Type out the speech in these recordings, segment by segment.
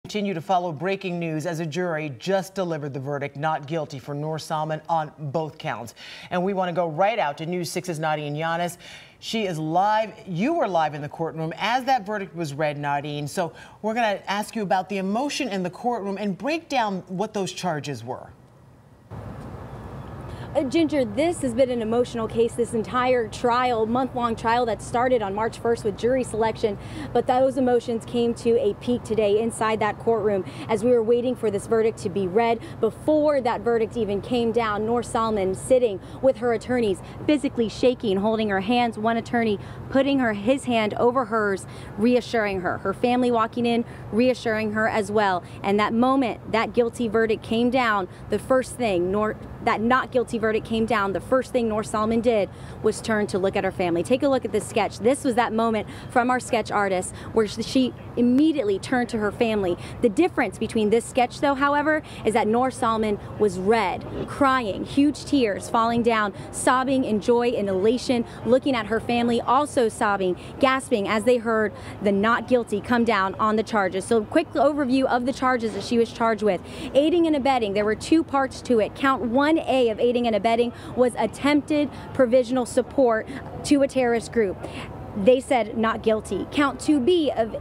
Continue to follow breaking news as a jury just delivered the verdict not guilty for Noor Salman on both counts. And we want to go right out to News 6's Nadine Yanis. She is live. You were live in the courtroom as that verdict was read, Nadine. So we're going to ask you about the emotion in the courtroom and break down what those charges were. Ginger, this has been an emotional case, this entire trial, month-long trial that started on March 1st with jury selection. But those emotions came to a peak today inside that courtroom as we were waiting for this verdict to be read. Before that verdict even came down, Noor Salman sitting with her attorneys, physically shaking, holding her hands, one attorney putting his hand over hers, reassuring her. Her family walking in, reassuring her as well. And that moment that guilty verdict came down, the first thing that not guilty verdict came down, the first thing Noor Salman did was turn to look at her family. Take a look at this sketch. This was that moment from our sketch artist where she immediately turned to her family. The difference between this sketch, though, however, is that Noor Salman was red, crying, huge tears falling down, sobbing in joy and elation, looking at her family, also sobbing, gasping as they heard the not guilty come down on the charges. So quick overview of the charges that she was charged with. Aiding and abetting. There were two parts to it. Count 1A of aiding and abetting was attempted provisional support to a terrorist group. They said not guilty. Count 2B of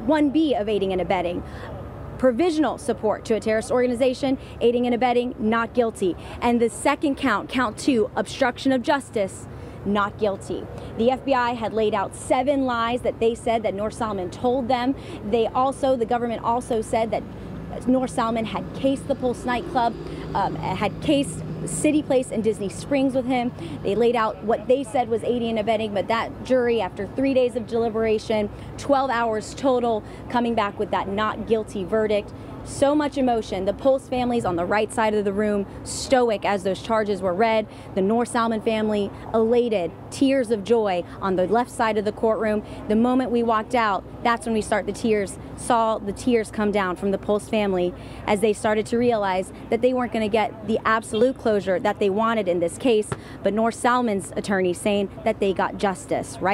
1B of aiding and abetting, provisional support to a terrorist organization, aiding and abetting, not guilty. And the second count, count 2, obstruction of justice, not guilty. The FBI had laid out 7 lies that they said that Noor Salman told them. The government also said that Noor Salman had cased the Pulse nightclub, had cased City Place in Disney Springs with him. They laid out what they said was aiding and abetting, but that jury, after 3 days of deliberation, 12 hours total, coming back with that not guilty verdict. So much emotion. The Pulse families on the right side of the room, stoic as those charges were read. The Noor Salman family, elated, tears of joy on the left side of the courtroom. The moment we walked out, that's when we saw the tears come down from the Pulse family as they started to realize that they weren't going to get the absolute closure that they wanted in this case, but Noor Salman's attorney saying that they got justice, right?